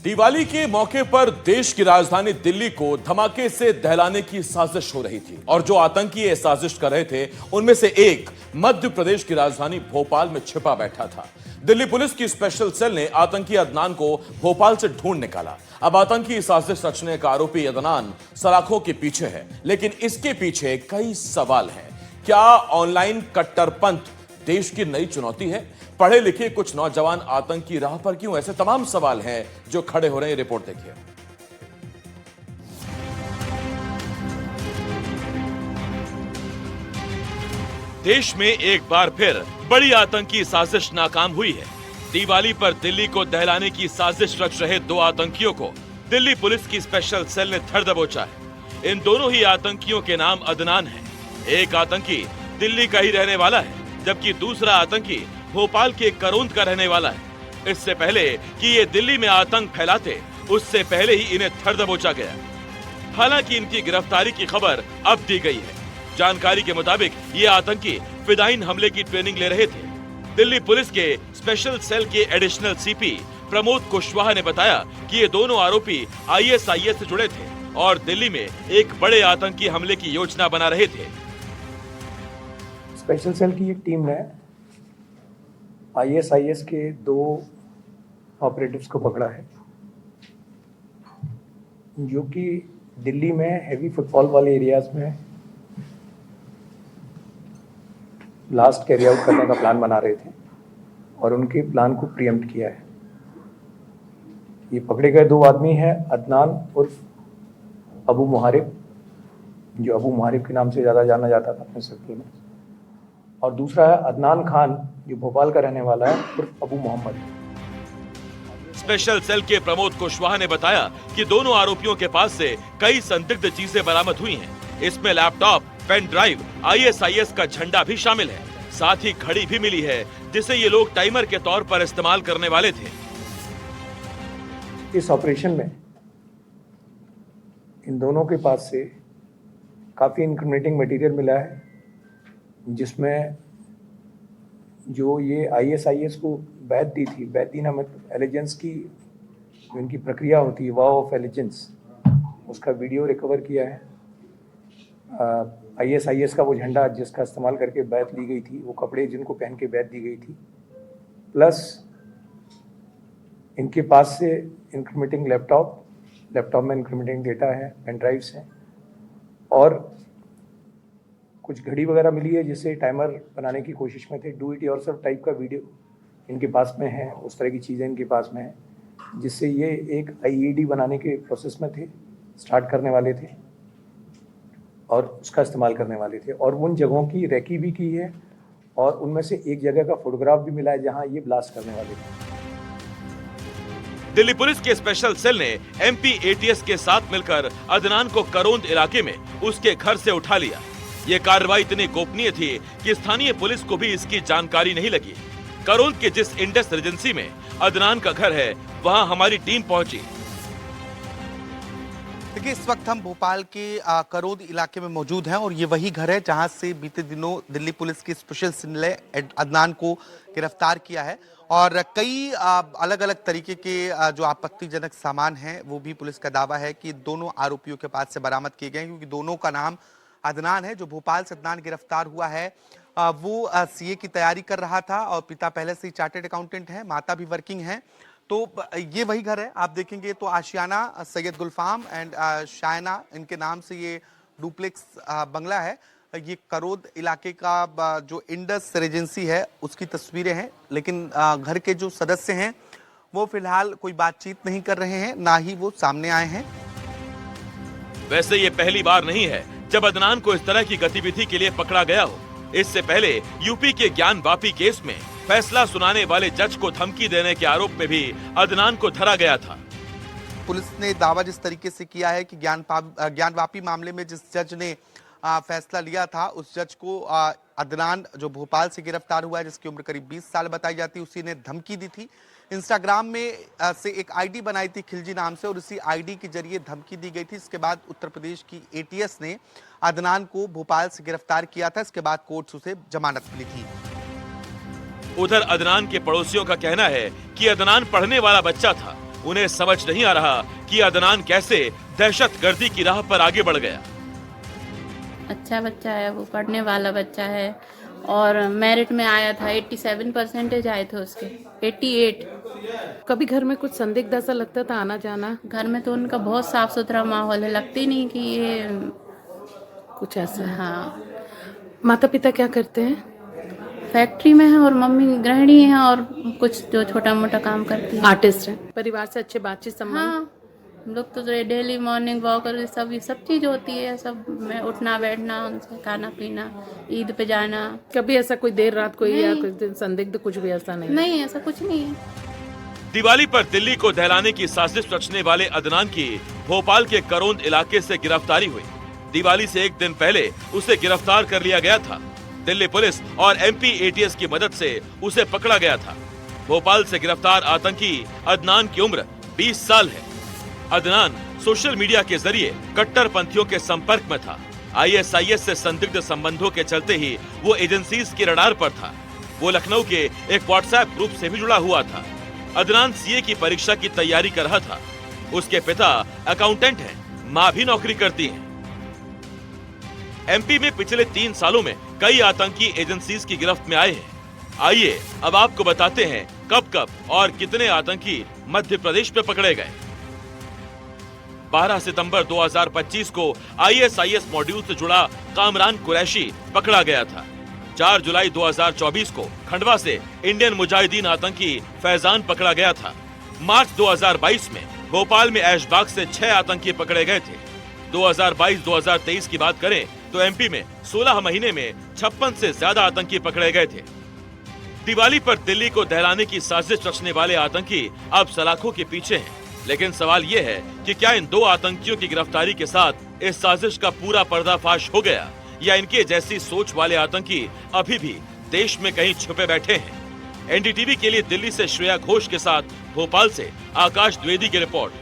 दिवाली के मौके पर देश की राजधानी दिल्ली को धमाके से दहलाने की साजिश हो रही थी और जो आतंकी ये साजिश कर रहे थे उनमें से एक मध्य प्रदेश की राजधानी भोपाल में छिपा बैठा था। दिल्ली पुलिस की स्पेशल सेल ने आतंकी अदनान को भोपाल से ढूंढ निकाला। अब आतंकी साजिश रचने का आरोपी अदनान सलाखों के पीछे है, लेकिन इसके पीछे कई सवाल हैं। क्या ऑनलाइन कट्टरपंथ देश की नई चुनौती है? पढ़े लिखे कुछ नौजवान आतंकी राह पर क्यों? ऐसे तमाम सवाल हैं जो खड़े हो रहे हैं। रिपोर्ट देखिए। देश में एक बार फिर बड़ी आतंकी साजिश नाकाम हुई है। दिवाली पर दिल्ली को दहलाने की साजिश रच रहे दो आतंकियों को दिल्ली पुलिस की स्पेशल सेल ने धर दबोचा है। इन दोनों ही आतंकियों के नाम अदनान हैं। एक आतंकी दिल्ली का ही रहने वाला है, जबकि दूसरा आतंकी भोपाल के करोंद का रहने वाला है। इससे पहले कि ये दिल्ली में आतंक फैलाते, उससे पहले ही इन्हें धर दबोचा गया। हालांकि इनकी गिरफ्तारी की खबर अब दी गई है। जानकारी के मुताबिक ये आतंकी फिदाइन हमले की ट्रेनिंग ले रहे थे। दिल्ली पुलिस के स्पेशल सेल के एडिशनल सीपी प्रमोद कुशवाहा ने बताया कि ये दोनों आरोपी आईएसआईएस से जुड़े थे और दिल्ली में एक बड़े आतंकी हमले की योजना बना रहे थे। स्पेशल सेल की एक टीम ने आईएसआईएस के 2 ऑपरेटिव्स को पकड़ा है, जो कि दिल्ली में हैवी फुटफॉल वाले एरियाज में ब्लास्ट कैरी आउट करने का प्लान बना रहे थे और उनके प्लान को प्रीएम्प्ट किया है। ये पकड़े गए 2 आदमी हैं, अदनान उर्फ अबू मुहारिब, जो अबू मुहारिब के नाम से ज़्यादा जाना जाता था अपने सर्कल में, और दूसरा है अदनान खान, जो भोपाल का रहने वाला है, उर्फ अबू मोहम्मद। स्पेशल सेल के प्रमोद कुशवाहा ने बताया कि दोनों आरोपियों के पास से कई संदिग्ध चीजें बरामद हुई हैं। इसमें लैपटॉप, पेन ड्राइव, आईएसआईएस का झंडा भी शामिल है। साथ ही घड़ी भी मिली है, जिसे ये लोग टाइमर के तौर पर इस्तेमाल करने वाले थे। इस ऑपरेशन में इन दोनों के पास से काफ़ी इंक्रिमिनेटिंग मटेरियल मिला है, जिसमें जो ये आईएसआईएस को बैत दी थी, बैत देना मतलब एलिजेंस की जो इनकी प्रक्रिया होती है, वॉ ऑफ एलिजेंस, उसका वीडियो रिकवर किया है। आईएसआईएस का वो झंडा जिसका इस्तेमाल करके बैत ली गई थी, वो कपड़े जिनको पहन के बैत दी गई थी, प्लस इनके पास से इंक्रिमिनेटिंग लैपटॉप में इंक्रिमिनेटिंग डेटा है, पेन ड्राइव्स हैं, और कुछ घड़ी वगैरह मिली है जिससे टाइमर बनाने की कोशिश में थे। डू इट योरसेल्फ टाइप का वीडियो इनके पास में है, उस तरह की चीज़ें इनके पास में है, जिससे ये एक आईईडी बनाने के प्रोसेस में थे, स्टार्ट करने वाले थे और उसका इस्तेमाल करने वाले थे। और उन जगहों की रेकी भी की है और उनमें से एक जगह का फोटोग्राफ भी मिला है जहां ये ब्लास्ट करने वाले थे। दिल्ली पुलिस के स्पेशल सेल ने एमपी एटीएस के साथ मिलकर अदनान को करोंद इलाके में उसके घर से उठा लिया। ये कार्रवाई इतनी गोपनीय थी कि स्थानीय पुलिस को भी इसकी जानकारी नहीं लगी। करोंद के जिस इंडस रेजेंसी में अदनान का घर है, वहां हमारी टीम पहुंची। देखिए, इस वक्त हम भोपाल के करोंद इलाके में मौजूद हैं और ये वही घर है जहां से बीते दिनों दिल्ली पुलिस की स्पेशल सेल ने अदनान को गिरफ्तार किया है और कई अलग अलग तरीके के जो आपत्तिजनक सामान हैं वो भी पुलिस का दावा है कि दोनों आरोपियों के पास से बरामद किए गए, क्योंकि दोनों का नाम अदनान है। जो भोपाल से अदनान गिरफ्तार हुआ है वो सीए की तैयारी कर रहा था और पिता पहले से ही चार्टर्ड अकाउंटेंट है, माता भी वर्किंग है। तो ये वही घर है, आप देखेंगे तो आशियाना सैयद गुलफाम एंड शायना, इनके नाम से ये डुप्लेक्स बंगला है। ये करोंद इलाके का जो इंडस रेजेंसी है उसकी तस्वीरें हैं, लेकिन घर के जो सदस्य हैं वो फिलहाल कोई बातचीत नहीं कर रहे हैं, ना ही वो सामने आए हैं। वैसे ये पहली बार नहीं है जब अदनान को इस तरह की गतिविधि के लिए पकड़ा गया हो। इससे पहले यूपी के ज्ञान वापी केस में फैसला सुनाने वाले जज को धमकी देने के आरोप में भी अदनान को धरा गया था। पुलिस ने दावा जिस तरीके से किया है कि ज्ञान वापी मामले में जिस जज ने फैसला लिया था, उस जज को अदनान जो भोपाल से गिरफ्तार हुआ है, जिसकी उम्र करीब 20 साल बताई जाती है, उसी ने धमकी दी थी। इंस्टाग्राम में से एक आईडी बनाई थी खिलजी नाम से और उसी आईडी के जरिए धमकी दी गई थी। इसके बाद उत्तर प्रदेश की एटीएस ने अदनान को भोपाल से गिरफ्तार किया था। इसके बाद कोर्ट से उसे जमानत मिली थी। उधर अदनान के पड़ोसियों का कहना है कि अदनान पढ़ने वाला बच्चा था, उन्हें समझ नहीं आ रहा कि अदनान कैसे दहशतगर्दी की राह पर आगे बढ़ गया। अच्छा बच्चा है, वो पढ़ने वाला बच्चा है और मेरिट में आया था। 87% आए थे उसके, 88। कभी घर में कुछ संदिग्ध ऐसा लगता था आना जाना? घर में तो उनका बहुत साफ सुथरा माहौल है, लगती नहीं कि ये कुछ ऐसा है? हाँ। माता पिता क्या करते हैं? फैक्ट्री में है और मम्मी गृहिणी है और कुछ जो छोटा मोटा काम करती है। आर्टिस्ट हैं। परिवार से अच्छे बातचीत संबंध? हाँ, हम लोग तो डेली मॉर्निंग वॉक और ये सब चीज़ होती है। सब में उठना बैठना, उनसे खाना पीना, ईद पे जाना। कभी ऐसा कोई देर रात कोई या नहीं। कुछ दिन संदिग्ध कुछ भी ऐसा नहीं? नहीं, ऐसा कुछ नहीं है। दिवाली पर दिल्ली को दहलाने की साजिश रचने वाले अदनान की भोपाल के करोंद इलाके से गिरफ्तारी हुई। दिवाली से एक दिन पहले उसे गिरफ्तार कर लिया गया था। दिल्ली पुलिस और एमपी एटीएस की मदद से उसे पकड़ा गया था। भोपाल से गिरफ्तार आतंकी अदनान की उम्र 20 साल है। अदनान सोशल मीडिया के जरिए कट्टरपंथियों के संपर्क में था। आईएसआईएस से संदिग्ध संबंधों के चलते ही वो एजेंसीज के रडार पर था। वो लखनऊ के एक व्हाट्सएप ग्रुप से भी जुड़ा हुआ था। अदनान सीए की परीक्षा की तैयारी कर रहा था। उसके पिता अकाउंटेंट हैं, माँ भी नौकरी करती हैं। एमपी में पिछले 3 सालों में कई आतंकी एजेंसीज की गिरफ्त में आए हैं। आइए अब आपको बताते हैं कब और कितने आतंकी मध्य प्रदेश में पकड़े गए। 12 सितंबर 2025 को आईएसआईएस मॉड्यूल से जुड़ा कामरान कुरैशी पकड़ा गया था। 4 जुलाई 2024 को खंडवा से इंडियन मुजाहिदीन आतंकी फैजान पकड़ा गया था। मार्च 2022 में भोपाल में ऐशबाग से 6 आतंकी पकड़े गए थे। 2022-2023 की बात करें तो एमपी में 16 महीने में 56 से ज्यादा आतंकी पकड़े गए थे। दिवाली पर दिल्ली को दहलाने की साजिश रचने वाले आतंकी अब सलाखों के पीछे हैं। लेकिन सवाल ये है कि क्या इन 2 आतंकियों की गिरफ्तारी के साथ इस साजिश का पूरा पर्दाफाश हो गया या इनके जैसी सोच वाले आतंकी अभी भी देश में कहीं छुपे बैठे हैं। एनडीटीवी के लिए दिल्ली से श्रेया घोष के साथ भोपाल से आकाश द्विवेदी की रिपोर्ट।